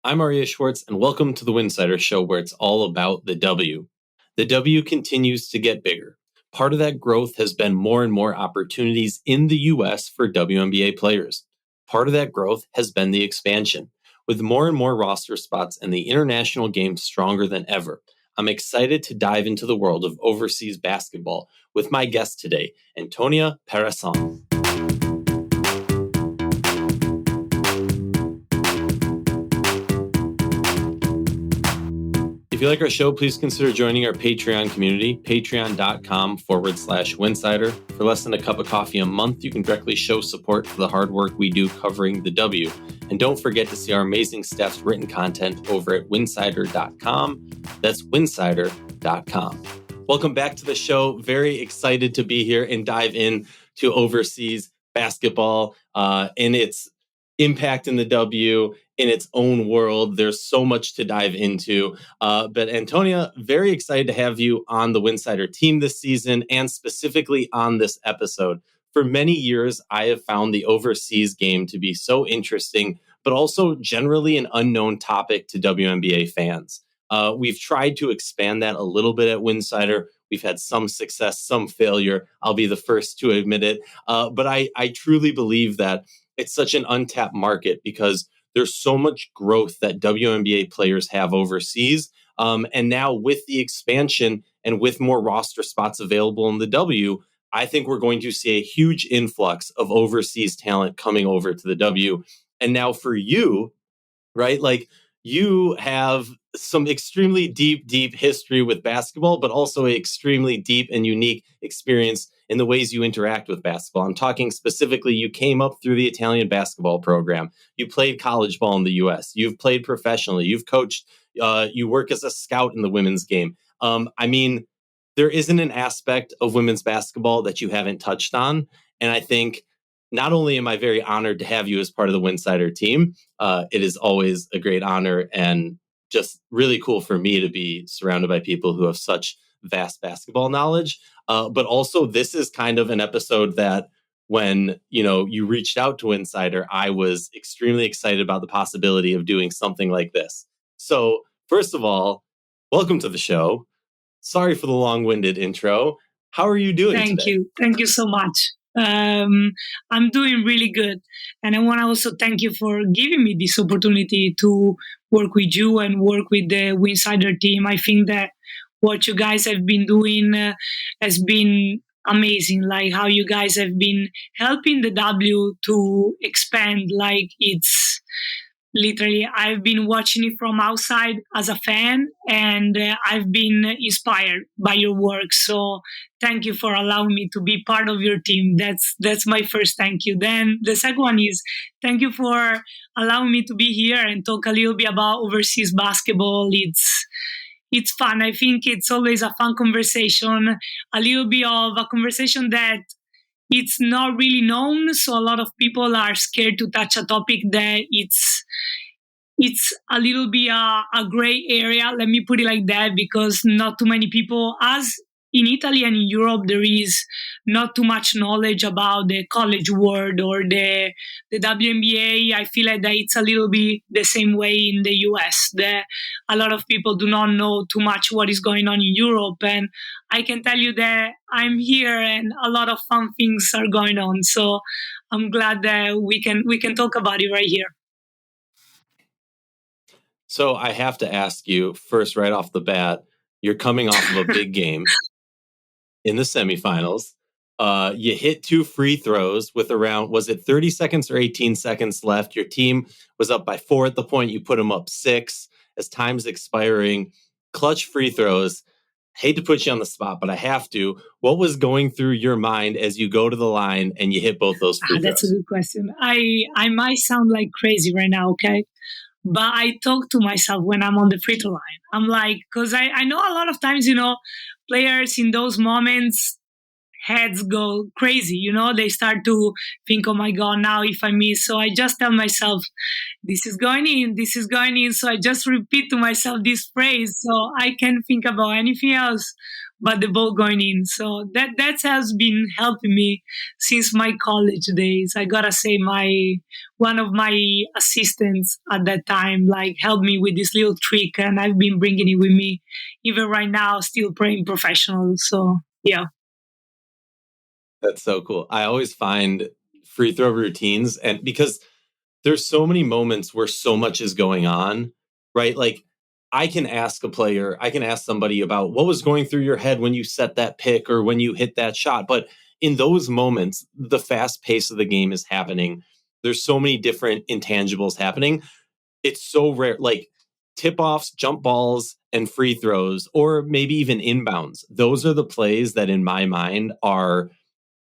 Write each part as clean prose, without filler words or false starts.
I'm Aryeh Schwartz, and welcome to the Winsidr Show, where it's all about the W. The W continues to get bigger. Part of that growth has been more and more opportunities in the U.S. for WNBA players. Part of that growth has been the expansion. With more and more roster spots and the international game stronger than ever, I'm excited to dive into the world of overseas basketball with my guest today, Antonia Peresson. If you like our show, please consider joining our Patreon community, patreon.com/Winsidr. For less than a cup of coffee a month, you can directly show support for the hard work we do covering the W. And don't forget to see our amazing staff's written content over at winsidr.com. That's winsidr.com. Welcome back to the show. Very excited to be here and dive in to overseas basketball and its impact in the W, in its own world. There's so much to dive into. But Antonia, very excited to have you on the Winsidr team this season and specifically on this episode. For many years, I have found the overseas game to be so interesting, but also generally an unknown topic to WNBA fans. We've tried to expand that a little bit at Winsidr. We've had some success, some failure. I'll be the first to admit it. But I truly believe that it's such an untapped market because there's so much growth that WNBA players have overseas. And now with the expansion and with more roster spots available in the W, I think we're going to see a huge influx of overseas talent coming over to the W. And now for you, right, like you have some extremely deep history with basketball, but also an extremely deep and unique experience in the ways you interact with basketball. I'm talking specifically, you came up through the Italian basketball program. You played college ball in the U.S. You've played professionally. You've coached. You work as a scout in the women's game. I mean, there isn't an aspect of women's basketball that you haven't touched on. And I think not only am I very honored to have you as part of the Winsidr team, it is always a great honor and just really cool for me to be surrounded by people who have such vast basketball knowledge. But also this is kind of an episode that when, you reached out to Winsidr, I was extremely excited about the possibility of doing something like this. So first of all, welcome to the show. Sorry for the long-winded intro. How are you doing today? Thank you so much. I'm doing really good. And I want to also thank you for giving me this opportunity to work with you and work with the Winsidr team. I think that what you guys have been doing has been amazing. Like how you guys have been helping the W to expand. Like it's literally, I've been watching it from outside as a fan, and I've been inspired by your work. So thank you for allowing me to be part of your team. That's my first thank you. Then the second one is thank you for allowing me to be here and talk a little bit about overseas basketball. It's fun. I think it's always a fun conversation, a little bit of a conversation that it's not really known. So a lot of people are scared to touch a topic that it's a little bit a gray area. Let me put it like that, because not too many people, as in Italy and in Europe, there is not too much knowledge about the college world or the WNBA. I feel like that it's a little bit the same way in the US. A lot of people do not know too much what is going on in Europe. And I can tell you that I'm here and a lot of fun things are going on. So I'm glad that we can talk about it right here. So I have to ask you first, right off the bat, you're coming off of a big game in the semifinals. You hit 2 free throws with around, was it 30 seconds or 18 seconds left? Your team was up by 4 at the point. You put them up 6 as time's expiring. Clutch free throws. Hate to put you on the spot, but I have to. What was going through your mind as you go to the line and you hit both those free throws? That's a good question. I might sound like crazy right now, okay? But I talk to myself when I'm on the free throw line. I'm like, because I know a lot of times, players in those moments heads go crazy, they start to think, oh my God, now if I miss. So I just tell myself, this is going in, this is going in. So I just repeat to myself this phrase so I can think about anything else but the ball going in. So that has been helping me since my college days. I gotta say, one of my assistants at that time helped me with this little trick, and I've been bringing it with me even right now, still playing professional. So yeah. That's so cool. I always find free throw routines, and because there's so many moments where so much is going on, right? Like I can ask somebody about what was going through your head when you set that pick or when you hit that shot. But in those moments, the fast pace of the game is happening. There's so many different intangibles happening. It's so rare, like tip offs, jump balls, and free throws, or maybe even inbounds. Those are the plays that in my mind are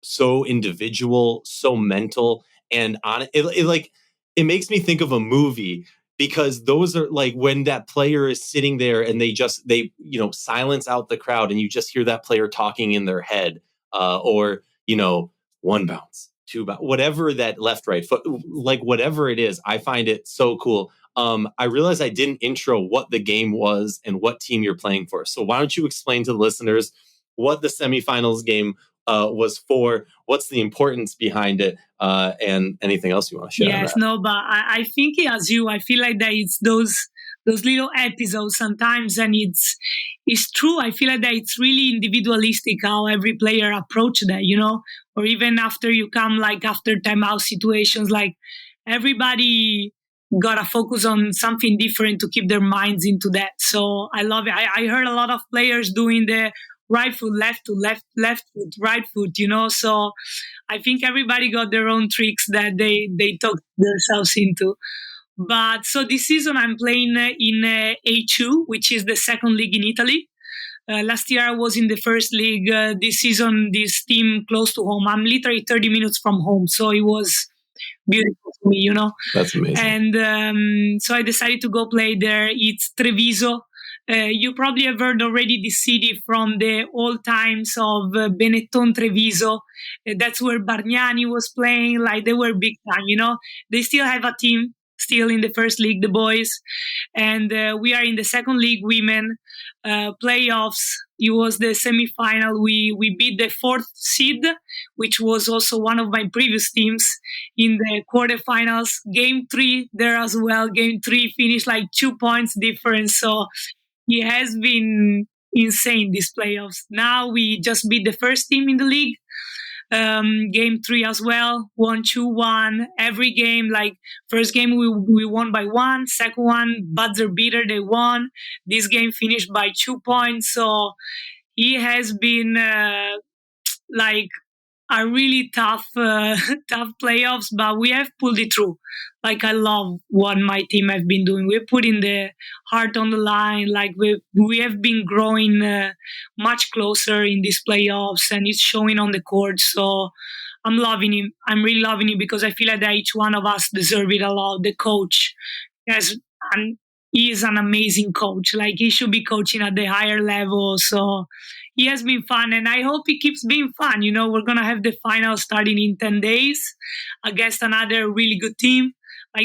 so individual, so mental, and on it makes me think of a movie, because those are like when that player is sitting there and they silence out the crowd and you just hear that player talking in their head, or one bounce, two bounce, whatever that left right foot, like whatever it is. I find it so cool. I realize I didn't intro what the game was and what team you're playing for. So why don't you explain to the listeners what the semifinals game was for, what's the importance behind it, and anything else you want to share? Yes, no, but I think as you, I feel like that it's those little episodes sometimes, and it's true. I feel like that it's really individualistic how every player approach that, or even after you come, after timeout situations, everybody gotta focus on something different to keep their minds into that. So I love it. I heard a lot of players doing the right foot, left foot, left foot, right foot, so I think everybody got their own tricks that they talk themselves into. But so this season I'm playing in A2, which is the second league in Italy. Last year I was in the first league. This season, this team close to home. I'm literally 30 minutes from home, so it was beautiful for me, That's amazing. And so I decided to go play there. It's Treviso. You probably have heard already this city from the old times of Benetton Treviso. That's where Bargnani was playing. They were big time, They still have a team, still in the first league, the boys. And we are in the second league women playoffs. It was the semifinal. We beat the fourth seed, which was also one of my previous teams, in the quarterfinals. Game 3 there as well. Game 3 finished 2 points difference. So it has been insane, these playoffs. Now we just beat the first team in the league. Game 3 as well, 1-2-1. Every game, first game we won by 1, second one buzzer beater, they won. This game finished by 2 points. So it has been a really tough playoffs, but we have pulled it through. I love what my team have been doing. We're putting the heart on the line. We have been growing much closer in these playoffs, and it's showing on the court. So I'm loving it. I'm really loving it, because I feel like that each one of us deserve it a lot. The coach he is an amazing coach. He should be coaching at the higher level. So he has been fun, and I hope it keeps being fun. We're going to have the final starting in 10 days against another really good team.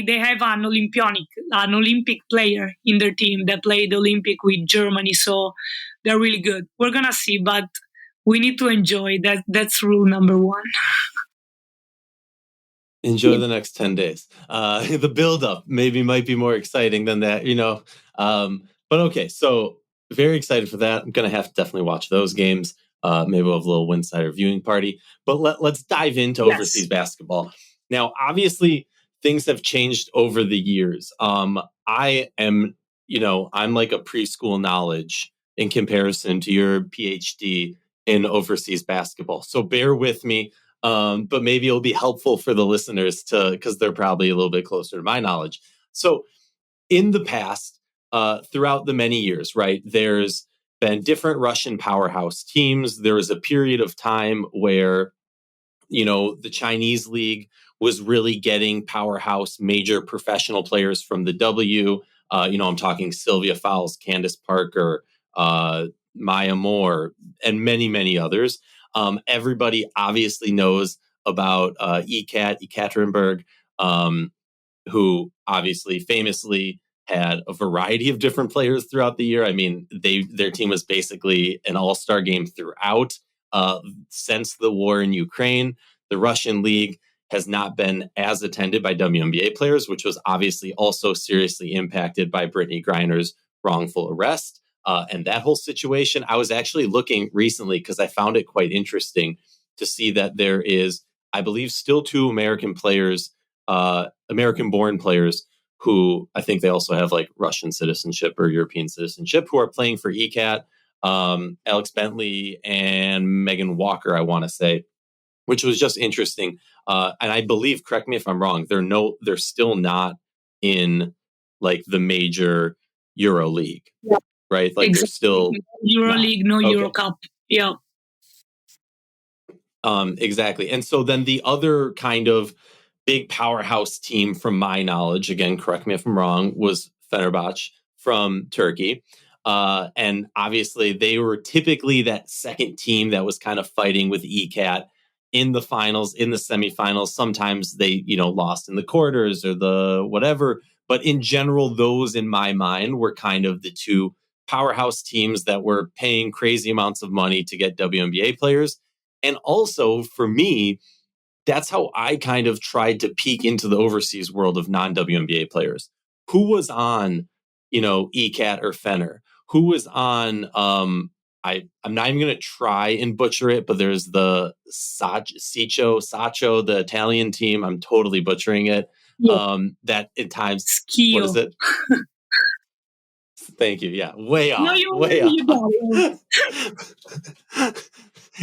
They have an Olympic player in their team that played Olympic with Germany. So they're really good. We're going to see, but we need to enjoy that. That's rule number 1. Enjoy the next 10 days. The build-up maybe might be more exciting than that, But okay, so very excited for that. I'm going to have to definitely watch those games. Maybe we'll have a little Winsidr viewing party. But let's dive into overseas basketball. Now, obviously, things have changed over the years. I am, I'm like a preschool knowledge in comparison to your PhD in overseas basketball. So bear with me. But maybe it'll be helpful for the listeners because they're probably a little bit closer to my knowledge. So in the past, throughout the many years, right, there's been different Russian powerhouse teams. There was a period of time where, the Chinese league was really getting powerhouse major professional players from the W. I'm talking Sylvia Fowles, Candace Parker, Maya Moore, and many, many others. Everybody obviously knows about Ekaterinburg, who obviously famously had a variety of different players throughout the year. I mean, their team was basically an all-star game throughout since the war in Ukraine. The Russian league has not been as attended by WNBA players, which was obviously also seriously impacted by Brittany Griner's wrongful arrest and that whole situation. I was actually looking recently because I found it quite interesting to see that there is, I believe, still two American players, American-born players, who I think they also have like Russian citizenship or European citizenship, who are playing for ECAT, Alex Bentley and Megan Walker, I want to say, which was just interesting. And I believe, correct me if I'm wrong, they're still not in like the major Euro League, right? Like they're still Euro League, no Euro Cup. Yeah. Exactly. And so then the other kind of big powerhouse team, from my knowledge, again, correct me if I'm wrong, was Fenerbahce from Turkey. And obviously they were typically that second team that was kind of fighting with ECAT in the finals, in the semifinals. Sometimes they, lost in the quarters or the whatever. But in general, those in my mind were kind of the two powerhouse teams that were paying crazy amounts of money to get WNBA players. And also for me, that's how I kind of tried to peek into the overseas world of non-WNBA players. Who was on, ECAT or Fener? Who was on, I'm not even going to try and butcher it, but there's the Saccio, the Italian team. I'm totally butchering it. Yeah. That at times, Schio. What is it? Thank you. Yeah, way off. Way off.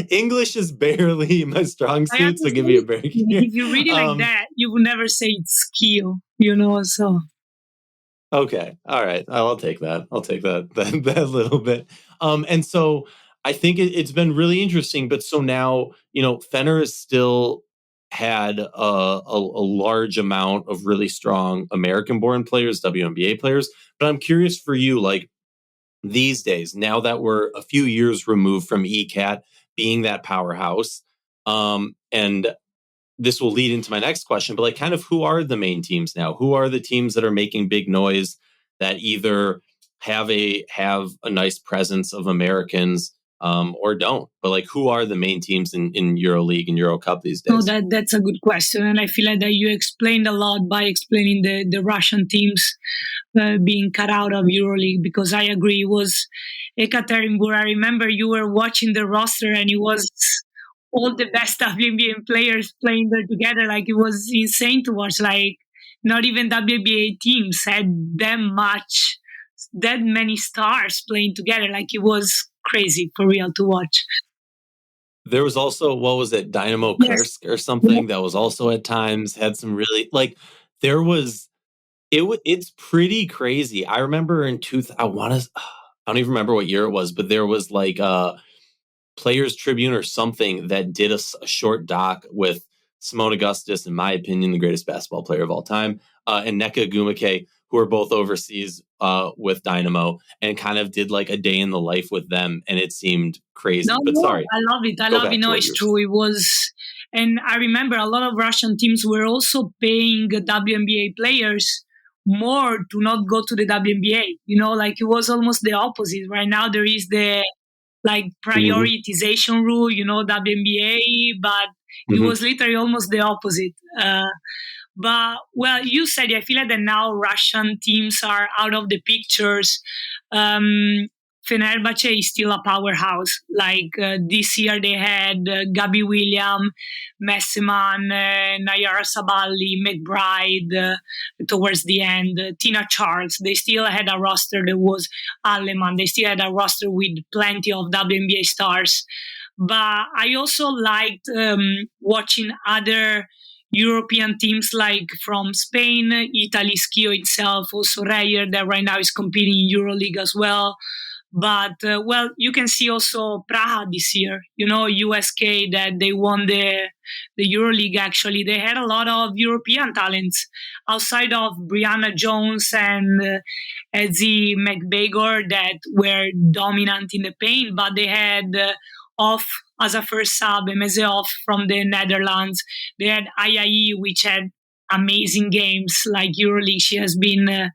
English is barely my strong suit, so give me a break. If you read it like that, you would never say it's Schio, so. Okay. All right. I'll take that. That little bit. And so I think it's been really interesting. But so now, Fener has still had a large amount of really strong American-born players, WNBA players. But I'm curious for you, like these days, now that we're a few years removed from ECAT being that powerhouse, and this will lead into my next question, but like kind of who are the main teams now? Who are the teams that are making big noise that either have a nice presence of Americans or don't? But like who are the main teams in EuroLeague and Euro Cup these days? Oh, that's a good question. And I feel like that you explained a lot by explaining the Russian teams being cut out of EuroLeague, because I agree, it was Ekaterinburg. I remember you were watching the roster and it was all the best WNBA players playing there together. Like it was insane to watch. Like not even WNBA teams had that many stars playing together. Like it was crazy for real to watch. There was also, what was it, Dynamo Kursk or something that was also at times had some really, like there was, it's pretty crazy. I remember I don't even remember what year it was, but there was like Players Tribune or something that did a short doc with Simone Augustus, in my opinion, the greatest basketball player of all time, and Nneka Ogwumike, who are both overseas with Dynamo, and kind of did like a day in the life with them, and it seemed crazy. Sorry. I love it. I love it. No, it's true. It was, and I remember a lot of Russian teams were also paying WNBA players more to not go to the WNBA. Like it was almost the opposite. Right now there is the like prioritization rule, WNBA, but it was literally almost the opposite. But, well, you said, I feel like that now Russian teams are out of the pictures. Fenerbahce is still a powerhouse. Like this year they had Gabi William, Messiman, Nayara Saballi, McBride towards the end, Tina Charles. They still had a roster that was Alleman. They still had a roster with plenty of WNBA stars. But I also liked watching other European teams like from Spain, Italy, Schio itself, also Aryeh that right now is competing in EuroLeague as well. But, you can see also Praha this year, USK, that they won the EuroLeague actually. They had a lot of European talents outside of Brianna Jones and Ezzy McBagor that were dominant in the paint, but they had off as a first sub, Mezeoff from the Netherlands. They had Aryeh, which had amazing games like EuroLeague. She has been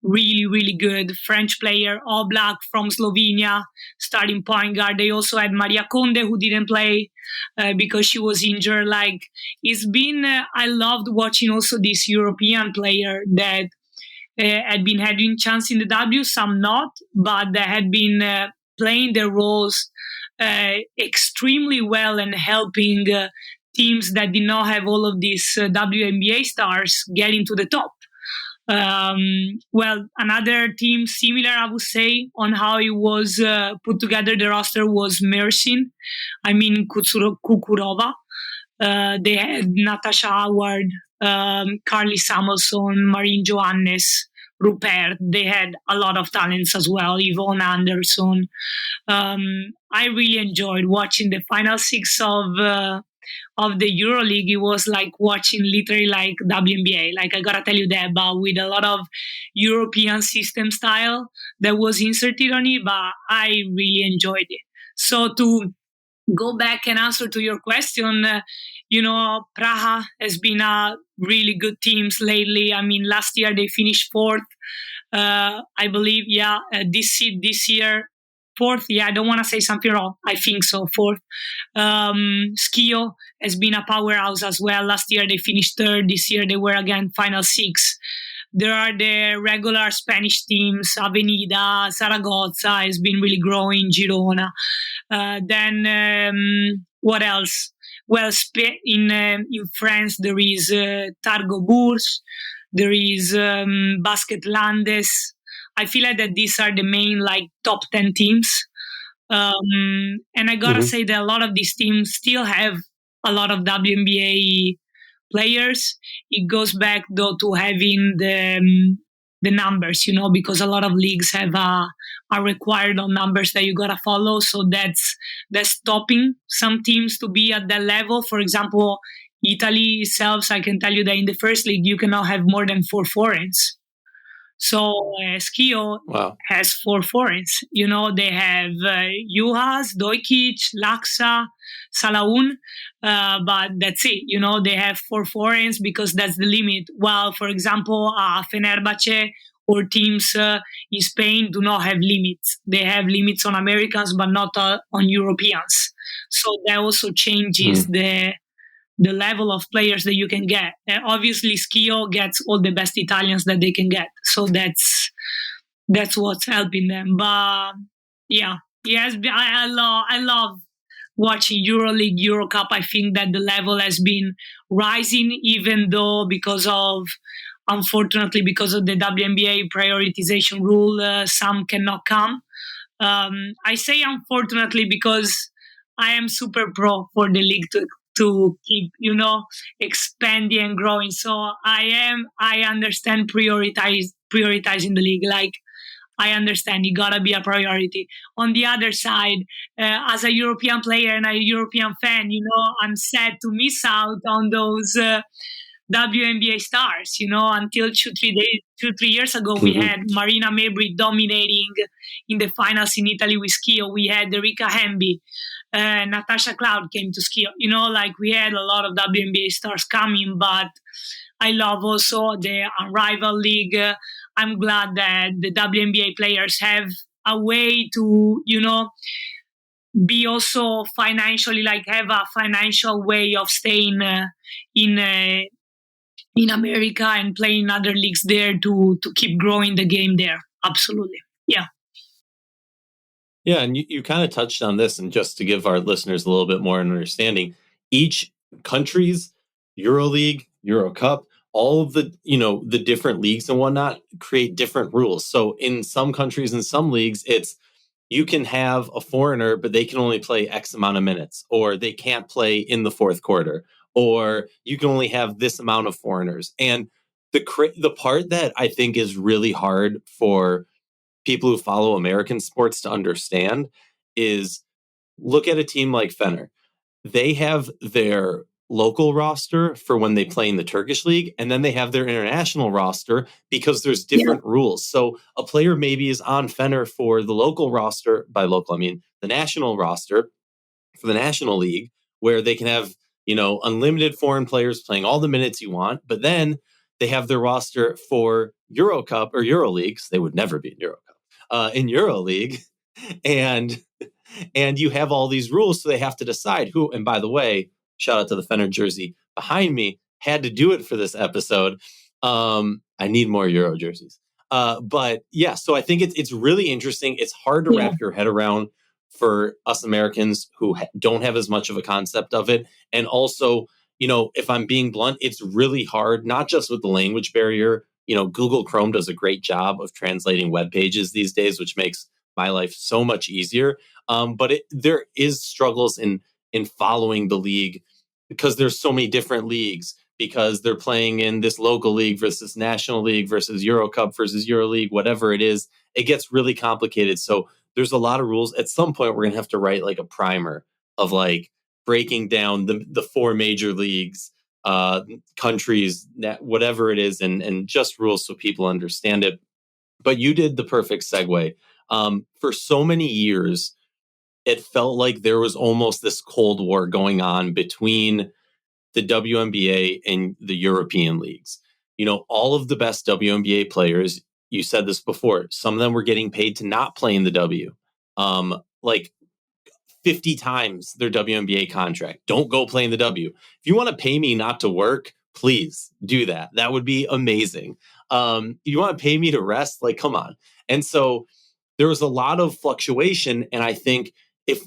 really, really good. French player, Oblak from Slovenia, starting point guard. They also had Maria Conde, who didn't play because she was injured. Like, it's been, I loved watching also this European player that had been having chance in the W, some not, but they had been playing their roles extremely well and helping teams that did not have all of these WNBA stars get into the top. Well, another team similar, I would say, on how it was put together, the roster was Mersin. I mean, Kukurova. They had Natasha Howard, Carly Samuelson, Marine Johannes, Rupert. They had a lot of talents as well, Yvonne Anderson. I really enjoyed watching the final six of the EuroLeague. It was like watching literally like WNBA. Like, I gotta tell you that, but with a lot of European system style that was inserted on it, but I really enjoyed it. So to go back and answer to your question, Praha has been a really good teams lately. I mean, last year they finished fourth, I believe. Yeah, this year fourth. Yeah, I don't want to say something wrong. I think so, fourth. Skio has been a powerhouse as well. Last year they finished third. This year they were again final six. There are the regular Spanish teams, Avenida, Zaragoza has been really growing, Girona. Then what else? Well, in France there is Targo Bourges, there is Basket Landes. I feel like that these are the main like top 10 teams. And I gotta say that a lot of these teams still have a lot of WNBA players. It goes back though to having the numbers, because a lot of leagues have are required on numbers that you gotta follow. So that's stopping some teams to be at that level. For example, Italy itself, I can tell you that in the first league you cannot have more than 4 foreigns. So Skio has 4 foreigns. They have Juhas, Dojkic, Laksa, Salaun, but that's it. They have 4 foreigns because that's the limit. While, for example, Fenerbahce or teams in Spain do not have limits. They have limits on Americans, but not on Europeans. So that also changes the level of players that you can get. Obviously, Skio gets all the best Italians that they can get. So that's what's helping them. But yeah, yes, I love watching EuroLeague, Eurocup. I think that the level has been rising, even though unfortunately, because of the WNBA prioritization rule, some cannot come. I say unfortunately because I am super pro for the league to keep, expanding and growing. So I understand prioritizing the league. Like, I understand it gotta be a priority. On the other side, as a European player and a European fan, I'm sad to miss out on those WNBA stars. Until 2-3 years ago, we had Marina Mabrey dominating in the finals in Italy with Skio. We had Erika Hemby. Natasha Cloud came to Skio. We had a lot of WNBA stars coming, but I love also the Unrivaled League. I'm glad that the WNBA players have a way to, be also financially, have a financial way of staying in America and playing other leagues there to keep growing the game there. Absolutely. Yeah. Yeah, and you kind of touched on this, and just to give our listeners a little bit more understanding, each country's EuroLeague, Eurocup, all of the, the different leagues and whatnot create different rules. So in some countries and some leagues, it's you can have a foreigner, but they can only play X amount of minutes, or they can't play in the fourth quarter, or you can only have this amount of foreigners. And the part that I think is really hard for people who follow American sports to understand is, look at a team like Fener. They have their local roster for when they play in the Turkish league, and then they have their international roster because there's different rules. So a player maybe is on Fener for the local roster. By local, I mean the national roster, for the National League, where they can have, unlimited foreign players playing all the minutes you want, but then they have their roster for Euro Cup or Euro League. They would never be in Euro Cup, in Euro League. And you have all these rules, so they have to decide who. And by the way, shout out to the Fenner jersey behind me. Had to do it for this episode. I need more Euro jerseys. But yeah, so I think it's really interesting. It's hard to wrap your head around for us Americans who don't have as much of a concept of it. And also, if I'm being blunt, it's really hard, not just with the language barrier. Google Chrome does a great job of translating web pages these days, which makes my life so much easier. But there is struggles in following the league because there's so many different leagues, because they're playing in this local league versus National League versus Euro Cup versus Euro League, whatever it is. It gets really complicated. So there's a lot of rules. At some point, we're going to have to write like a primer of like breaking down the four major leagues, countries, whatever it is, and just rules so people understand it. But you did the perfect segue. For so many years, it felt like there was almost this Cold War going on between the WNBA and the European leagues. All of the best WNBA players, you said this before, some of them were getting paid to not play in the W. Like 50 times their WNBA contract. Don't go play in the W. If you want to pay me not to work, please do that. That would be amazing. You want to pay me to rest? Like, come on. And so there was a lot of fluctuation. And I think if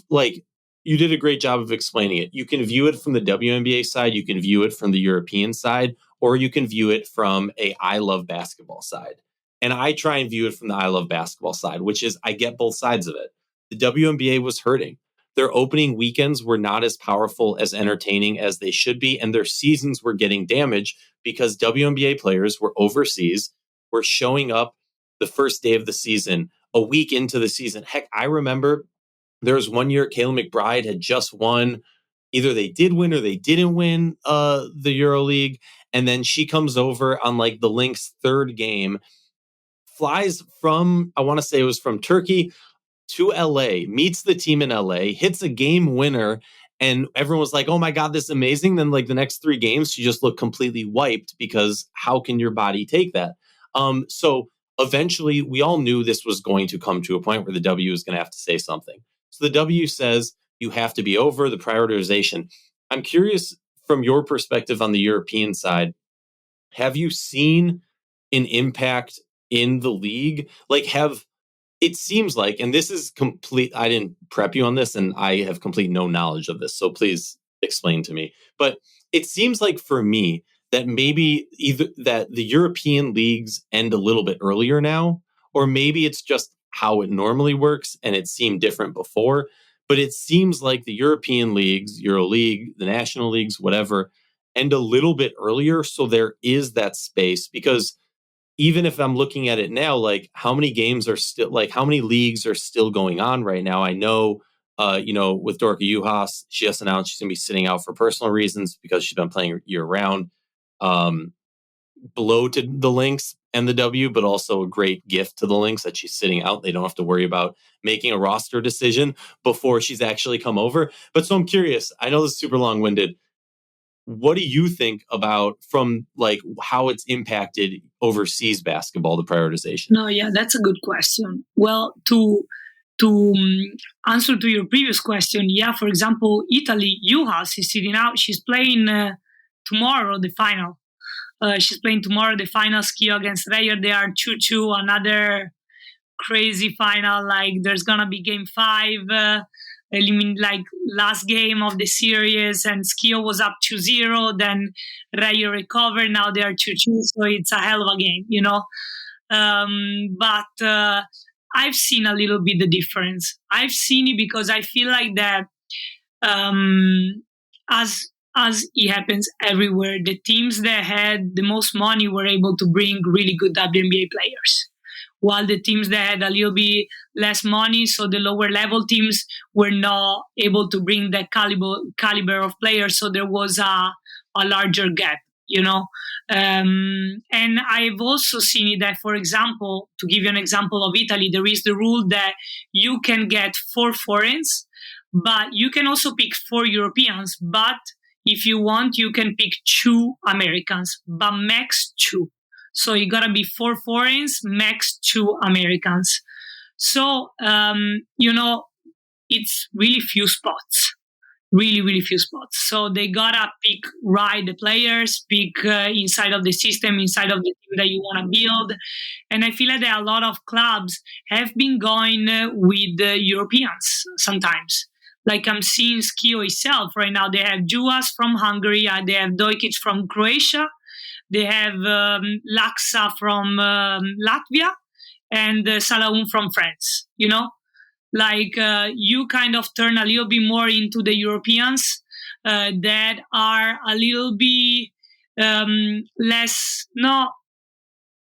you did a great job of explaining it. You can view it from the WNBA side, you can view it from the European side, or you can view it from a I love basketball side. And I try and view it from the I love basketball side, which is I get both sides of it. The WNBA was hurting. Their opening weekends were not as powerful, as entertaining as they should be, and their seasons were getting damaged because WNBA players were overseas, were showing up the first day of the season, a week into the season. Heck, I remember there was one year Kayla McBride had just won. Either they did win or they didn't win the EuroLeague. And then she comes over on like the Lynx third game, flies from, I want to say it was from Turkey to LA, meets the team in LA, hits a game winner. And everyone was like, oh my God, this is amazing. Then like the next three games, she just looked completely wiped because how can your body take that? So eventually we all knew this was going to come to a point where the W is going to have to say something. So the W says you have to be over the prioritization. I'm curious from your perspective on the European side, have you seen an impact in the league? It seems like, and this is complete, I didn't prep you on this and I have complete no knowledge of this, so please explain to me. But it seems like for me that maybe either that the European leagues end a little bit earlier now, or maybe it's just how it normally works and it seemed different before. But it seems like the European leagues, EuroLeague, the national leagues, whatever, end a little bit earlier. So there is that space, because even if I'm looking at it now, like how many games are still, like how many leagues are still going on right now? I know, with Dorka Juhas, she just announced she's going to be sitting out for personal reasons because she's been playing year round. Blow to the Lynx and the W, but also a great gift to the Lynx that she's sitting out. They don't have to worry about making a roster decision before she's actually come over. But so I'm curious, I know this is super long-winded. What do you think about from like how it's impacted overseas basketball, the prioritization? No, yeah, that's a good question. Well, to answer to your previous question, yeah, for example, Italy, Juhas is sitting out. She's playing tomorrow the final. She's playing tomorrow the final Schio against Reyer. They are 2-2, another crazy final. Like there's gonna be game 5, like last game of the series, and Schio was up 2-0. Then Reyer recovered. Now they are 2-2, so it's a hell of a game, But I've seen a little bit the difference. I've seen it because I feel like that as it happens everywhere, the teams that had the most money were able to bring really good WNBA players, while the teams that had a little bit less money, so the lower level teams, were not able to bring that caliber of players. So there was a larger gap, And I've also seen it that, for example, to give you an example of Italy, there is the rule that you can get 4 foreigners But you can also pick 4 Europeans. But if you want, you can pick 2 Americans, but max 2. So you gotta be 4 foreigners, max 2 Americans. So it's really few spots. Really few spots. So they gotta pick right the players, pick inside of the system, inside of the team that you want to build. And I feel like that a lot of clubs have been going with Europeans sometimes. Like I'm seeing Skio itself right now. They have Juas from Hungary, they have Dojkic from Croatia, they have Laksa from Latvia, and Salahoun from France. Like you kind of turn a little bit more into the Europeans that are a little bit less not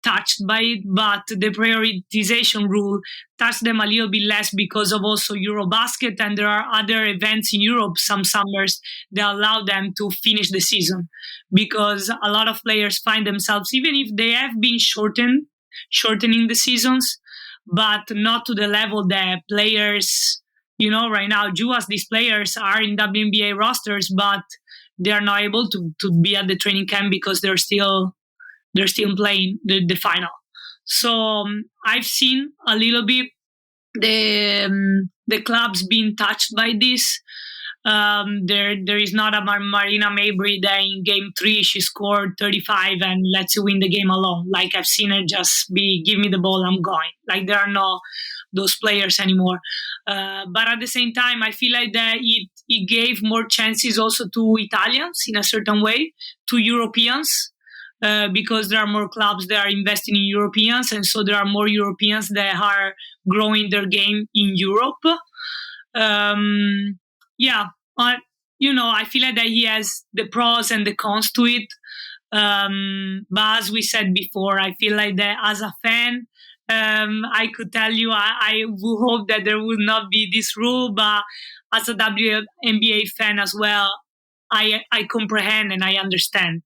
touched by it, but the prioritization rule touched them a little bit less because of also Eurobasket, and there are other events in Europe some summers that allow them to finish the season, because a lot of players find themselves, even if they have been shortening the seasons, but not to the level that players, right now, these players are in WNBA rosters, but they are not able to be at the training camp because they're still playing the final. So I've seen a little bit the clubs being touched by this. There is not a Marina Mabry that in game 3 she scored 35 and lets you win the game alone. Like I've seen her just give me the ball, I'm going. Like there are no those players anymore. But at the same time, I feel like that it gave more chances also to Italians in a certain way, to Europeans, because there are more clubs that are investing in Europeans, and so there are more Europeans that are growing their game in Europe. I feel like that he has the pros and the cons to it. But as we said before, I feel like that as a fan, I could tell you I would hope that there would not be this rule, but as a WNBA fan as well, I comprehend and I understand.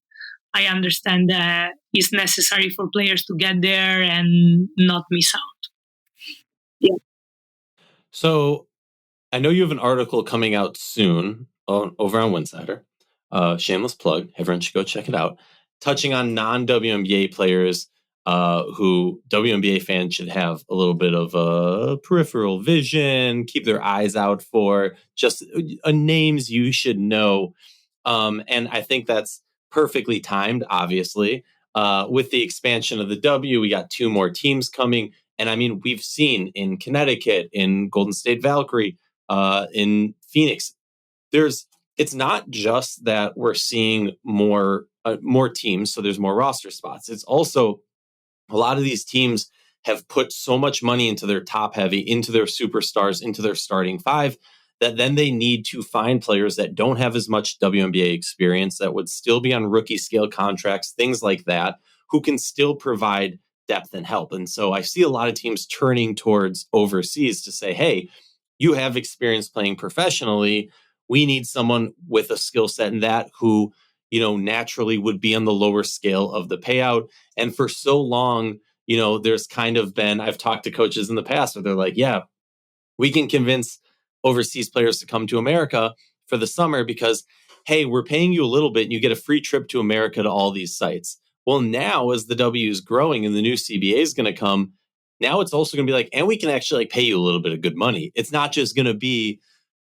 I understand that it's necessary for players to get there and not miss out. Yeah. So I know you have an article coming out soon over on Winsidr. Shameless plug. Everyone should go check it out. Touching on non-WNBA players who WNBA fans should have a little bit of a peripheral vision, keep their eyes out for, just names you should know. And I think that's perfectly timed, obviously. With the expansion of the W, we got 2 more teams coming. And I mean, we've seen in Connecticut, in Golden State Valkyrie, in Phoenix, it's not just that we're seeing more teams, so there's more roster spots. It's also a lot of these teams have put so much money into their top heavy, into their superstars, into their starting 5, that then they need to find players that don't have as much WNBA experience, that would still be on rookie scale contracts, things like that, who can still provide depth and help. And so I see a lot of teams turning towards overseas to say, hey, you have experience playing professionally. We need someone with a skill set in that who, naturally would be on the lower scale of the payout. And for so long, there's kind of been, I've talked to coaches in the past where they're like, yeah, we can convince overseas players to come to America for the summer because, hey, we're paying you a little bit and you get a free trip to America to all these sites. Well, now as the W is growing and the new CBA is going to come, now it's also going to be like, and we can actually pay you a little bit of good money. It's not just going to be,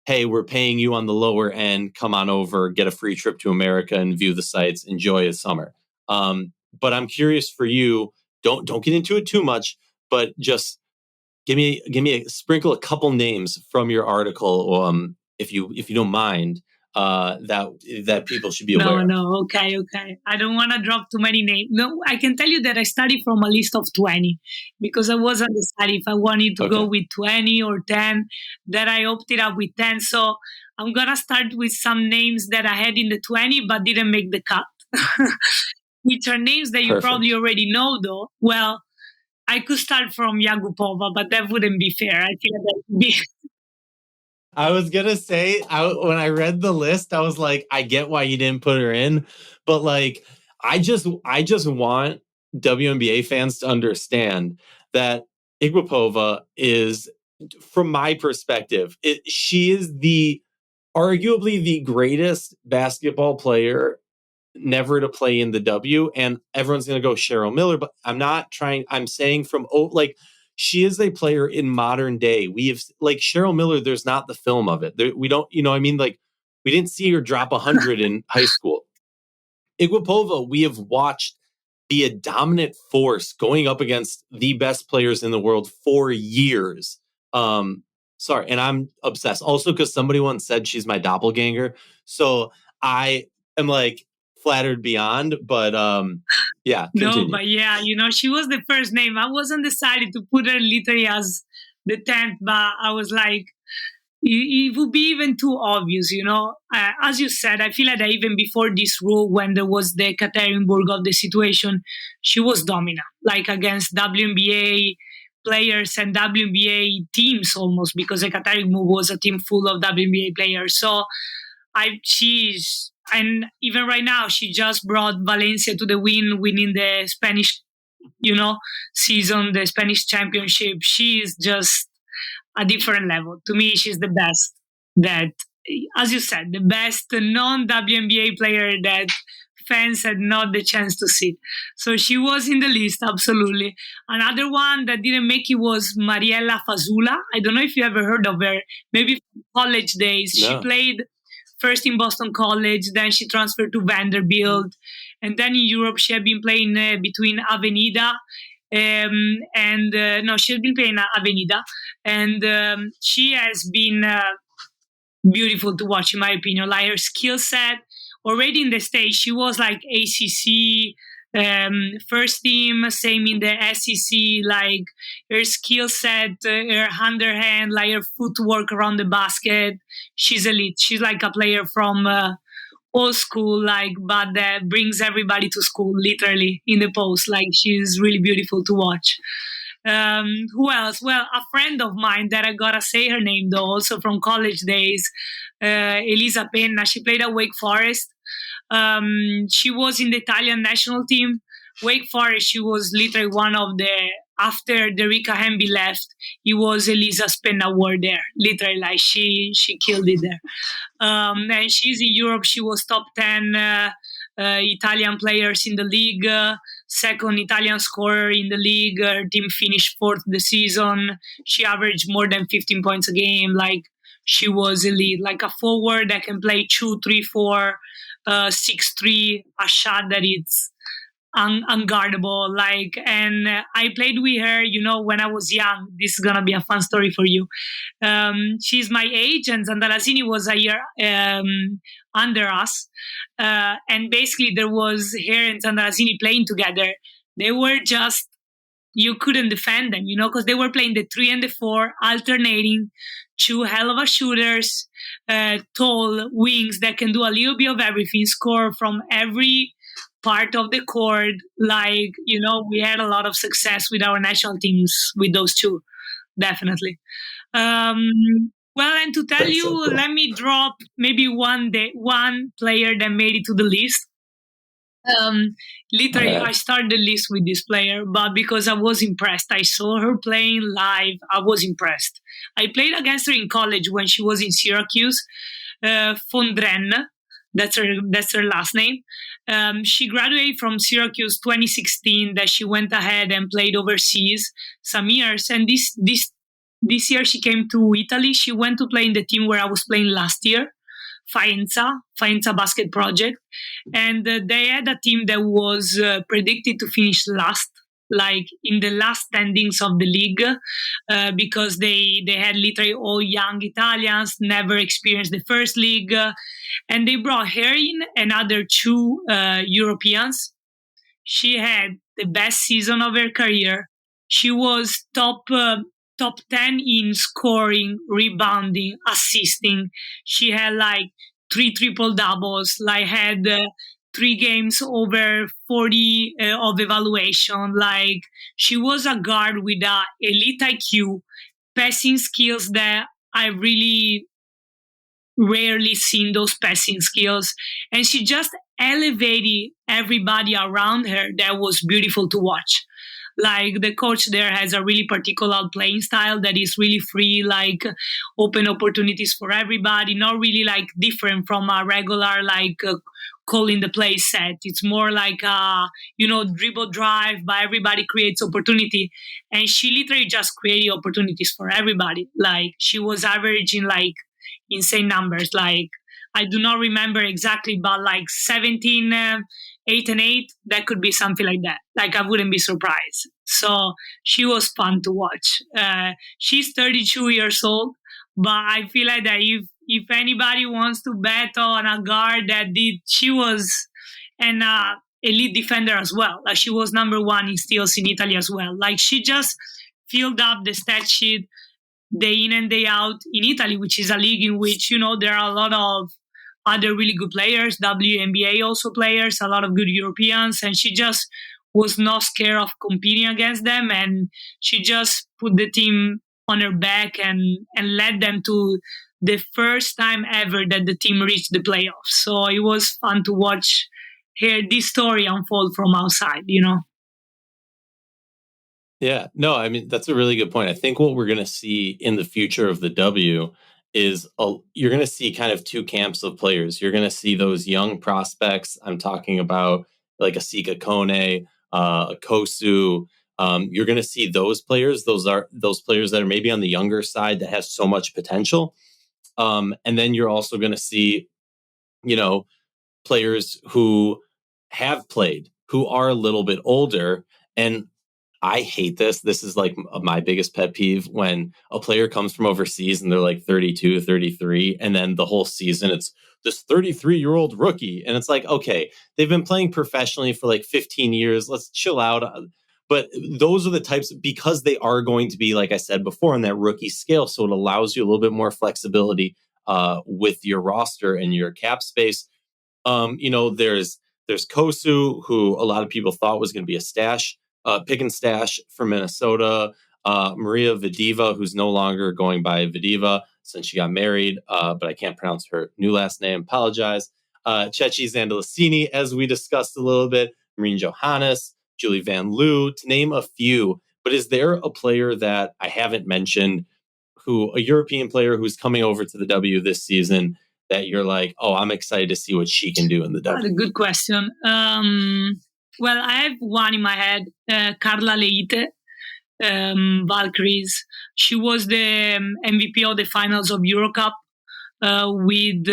hey, we're paying you on the lower end, come on over, get a free trip to America and view the sites, enjoy a summer. But I'm curious for you, don't get into it too much, but just give me sprinkle a couple names from your article, if you don't mind, that people should be aware of. No, okay. I don't want to drop too many names. No, I can tell you that I studied from a list of 20 because I was undecided if I wanted to go with 20 or 10. That I opted up with 10. So I'm gonna start with some names that I had in the 20 but didn't make the cut, which are names that you probably already know, though. Well, I could start from Yagupova, but that wouldn't be fair. I feel that would be. I was going to say, when I read the list, I was like, I get why you didn't put her in. But like, I just want WNBA fans to understand that Yagupova is from my perspective, she is arguably the greatest basketball player never to play in the W, and everyone's going to go Cheryl Miller, but I'm saying she is a player in modern day. We have, like, Cheryl Miller, there's not the film of it. We don't, we didn't see her drop 100 in high school. Iguipova, we have watched be a dominant force going up against the best players in the world for years. Sorry, and I'm obsessed. Also, because somebody once said she's my doppelganger. So I am like flattered beyond, but yeah. Continue. No, but yeah, she was the first name. I wasn't decided to put her literally as the 10th, but I was like, it would be even too obvious, as you said. I feel like that even before this rule, when there was the Ekaterinburg of the situation, she was dominant, like against WNBA players and WNBA teams almost, because Ekaterinburg was a team full of WNBA players. So and even right now, she just brought Valencia to the winning the Spanish, season, the Spanish championship. She is just a different level. To me, she's the best that, as you said, the best non-WNBA player that fans had not the chance to see. So she was in the list, absolutely. Another one that didn't make it was Mariella Fazula. I don't know if you ever heard of her. Maybe from college days. No. She played first in Boston College, then she transferred to Vanderbilt. And then in Europe, she had been playing between Avenida she has been playing Avenida, and she has been beautiful to watch, in my opinion. Like, her skill set already in the States, she was like ACC first team, same in the SEC. Like, her skill set, her underhand, like her footwork around the basket, she's elite. She's like a player from old school, but that brings everybody to school, literally, in the post. Like, she's really beautiful to watch. Who else? Well, a friend of mine that I gotta say her name though, also from college days, Elisa Penna. She played at Wake Forest. She was in the Italian national team. Wake Forest, she was literally one of after Derica Hamby left, it was Elisa's Penna Award there. Literally, like, she killed it there. And she's in Europe. She was top 10 Italian players in the league, second Italian scorer in the league. Her team finished fourth the season. She averaged more than 15 points a game. Like, she was elite, like a forward that can play 2, 3, 4, 6'3", a shot that it's unguardable. Like, and I played with her, when I was young. This is gonna be a fun story for you. She's my age, and Zandalazzini was a year under us, and basically there was her and Zandalazzini playing together. They were just, you couldn't defend them, because they were playing the 3 and the 4, alternating, 2 hell of a shooters, tall wings that can do a little bit of everything, score from every part of the court. Like, we had a lot of success with our national teams with those two, definitely. Well, and to tell you, so cool. Let me drop maybe one player that made it to the list. Literally, I started the list with this player, but because I was impressed. I saw her playing live. I was impressed. I played against her in college when she was in Syracuse. Fondren, that's her last name. She graduated from Syracuse 2016. That she went ahead and played overseas some years, and this year she came to Italy. She went to play in the team where I was playing last year, Faenza Basket Project, and they had a team that was predicted to finish last, like in the last standings of the league, because they had literally all young Italians, never experienced the first league, and they brought her in and other 2 Europeans. She had the best season of her career. She was top 10 in scoring, rebounding, assisting. She had like 3 triple doubles, like had 3 games over 40 of evaluation. Like, she was a guard with a elite IQ, passing skills that I really rarely seen, those passing skills. And she just elevated everybody around her. That was beautiful to watch. Like the coach there has a really particular playing style that is really free, like open opportunities for everybody, not really like different from a regular calling the play set. It's more like dribble drive, but everybody creates opportunity, and she literally just created opportunities for everybody. Like she was averaging like insane numbers. Like I do not remember exactly, but like 17, 8 and 8, that could be something like that. Like I wouldn't be surprised. So she was fun to watch. She's 32 years old, but I feel like that if anybody wants to bet on a guard she was an elite defender as well. Like she was number 1 in steals in Italy as well. Like she just filled up the stat sheet day in and day out in Italy, which is a league in which, there are a lot of other really good players, WNBA also players, a lot of good Europeans, and she just was not scared of competing against them, and she just put the team on her back and led them to the first time ever that the team reached the playoffs. So it was fun to watch this story unfold from outside, Yeah, no, I mean, that's a really good point. I think what we're going to see in the future of the W is you're going to see kind of two camps of players. You're going to see those young prospects. I'm talking about like a Sika Kone, a Kosu. You're going to see those players. Those are those players that are maybe on the younger side that have so much potential. And then you're also going to see, players who have played, who are a little bit older. And I hate this. This is like my biggest pet peeve when a player comes from overseas and they're like 32, 33, and then the whole season it's this 33-year-old rookie. And it's like, okay, they've been playing professionally for like 15 years. Let's chill out. But those are the types, because they are going to be, like I said before, on that rookie scale. So it allows you a little bit more flexibility with your roster and your cap space. There's Kosu, who a lot of people thought was going to be a stash. Pick and stash for Minnesota. Maria Vadiva, who's no longer going by Vadiva since she got married, but I can't pronounce her new last name. Apologize. Chechi Zandalicini, as we discussed a little bit. Marine Johannes, Julie Van Loo, to name a few. But is there a player that I haven't mentioned, a European player who's coming over to the W this season, that you're like, oh, I'm excited to see what she can do in the W? That's a good question. Well, I have one in my head, Carla Leite, Valkyries. She was the MVP of the finals of Eurocup with,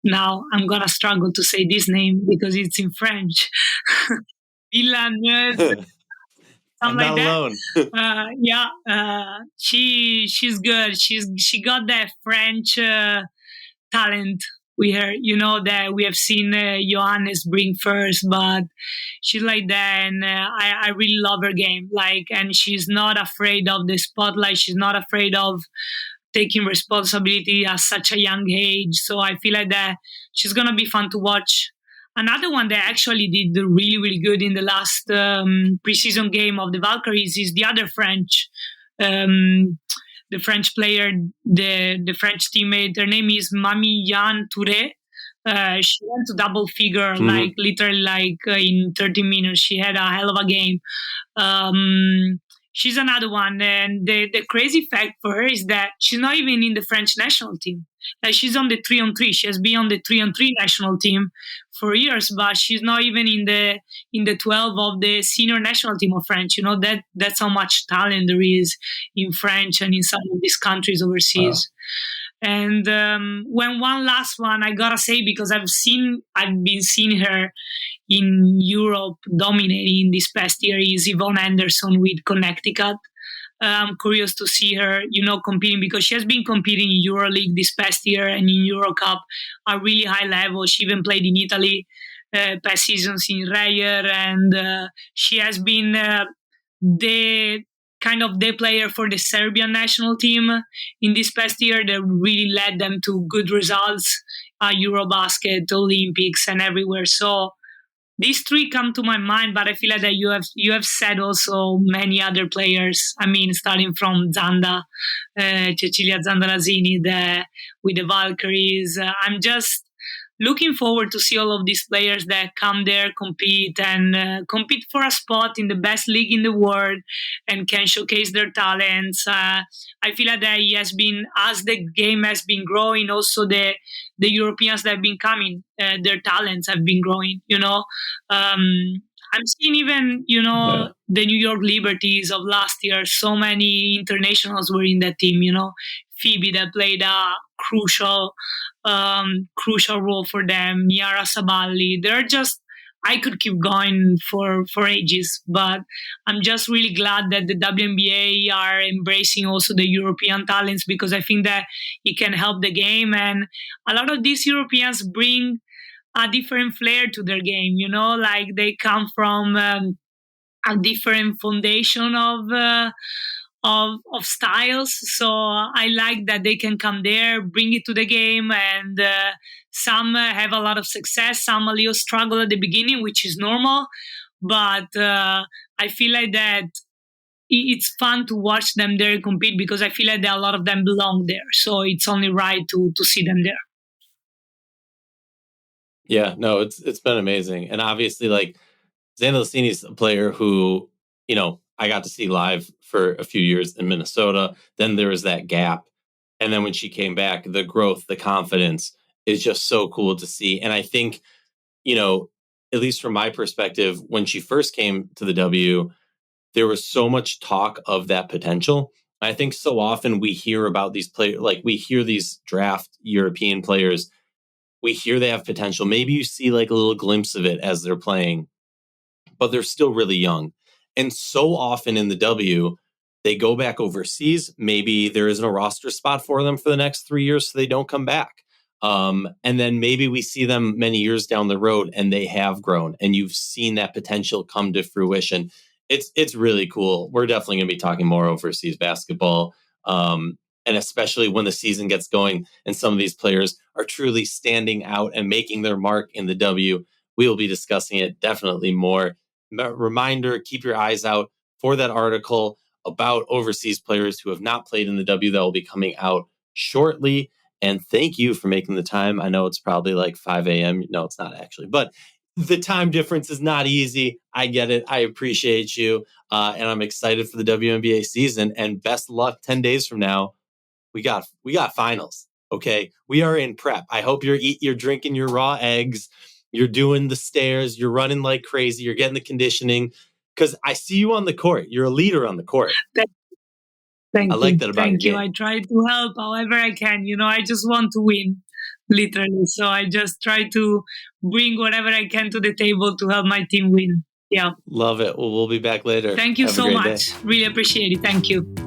now I'm going to struggle to say this name because it's in French. Villeneuve. I'm not alone. She's good. She got that French talent with her, that we have seen Johannes bring first, but she's like that, and I really love her game. And she's not afraid of the spotlight. She's not afraid of taking responsibility at such a young age. So I feel like that she's gonna be fun to watch. Another one that actually did really, really good in the last preseason game of the Valkyries is the other French. The French player, the French teammate, her name is Mami Yan Touré. She went to double figure, literally in 30 minutes. She had a hell of a game. She's another one. And the crazy fact for her is that she's not even in the French national team. She's on the 3-on-3. She has been on the 3-on-3 national team for years, but she's not even in the 12 of the senior national team of France. That's how much talent there is in French and in some of these countries overseas. Wow. And one last one I gotta say, because I've been seeing her in Europe dominating this past year, is Yvonne Anderson with Connecticut. I'm curious to see her, competing, because she has been competing in EuroLeague this past year and in Eurocup at really high level. She even played in Italy past seasons in Reyer, and she has been the player for the Serbian national team in this past year that really led them to good results at Eurobasket, Olympics, and everywhere. So these three come to my mind, but I feel like that you have said also many other players. I mean, starting from Zanda, Cecilia Zandarazzini with the Valkyries. looking forward to see all of these players that come there, compete, and compete for a spot in the best league in the world and can showcase their talents. I feel like that he has been, as the game has been growing, also the Europeans that have been coming, their talents have been growing, I'm seeing even, the New York Liberties of last year, so many internationals were in that team, Phoebe that played a crucial role for them, Niara Saballi. They're just, I could keep going for ages, but I'm just really glad that the WNBA are embracing also the European talents, because I think that it can help the game. And a lot of these Europeans bring a different flair to their game, like they come from a different foundation of styles. So I like that they can come there, bring it to the game, and some have a lot of success, some a little struggle at the beginning, which is normal. But I feel like that it's fun to watch them there compete, because I feel like that a lot of them belong there. So it's only right to see them there. Yeah, no, it's been amazing. And obviously, like, Xana Lacini's a player who, I got to see live for a few years in Minnesota. Then there was that gap. And then when she came back, the growth, the confidence is just so cool to see. And I think, at least from my perspective, when she first came to the W, there was so much talk of that potential. I think so often we hear about these players, like we hear these draft European players, we hear they have potential. Maybe you see like a little glimpse of it as they're playing, but they're still really young. And so often in the W, they go back overseas. Maybe there isn't a roster spot for them for the next 3 years, so they don't come back. And then maybe we see them many years down the road and they have grown, and you've seen that potential come to fruition. It's really cool. We're definitely going to be talking more overseas basketball. And especially when the season gets going and some of these players are truly standing out and making their mark in the W, we will be discussing it definitely more. Reminder, keep your eyes out for that article about overseas players who have not played in the W that will be coming out shortly. And thank you for making the time. I know it's probably like 5 a.m. No, it's not actually, but the time difference is not easy. I get it. I appreciate you. And I'm excited for the WNBA season, and best luck 10 days from now. We got finals. Okay. We are in prep. I hope you're drinking your raw eggs. You're doing the stairs. You're running like crazy. You're getting the conditioning, because I see you on the court. You're a leader on the court. Thank you. Like that about Thank your you. game. I try to help however I can. I just want to win, literally. So I just try to bring whatever I can to the table to help my team win. Yeah. Love it. Well, we'll be back later. Thank you so much. Really appreciate it. Thank you.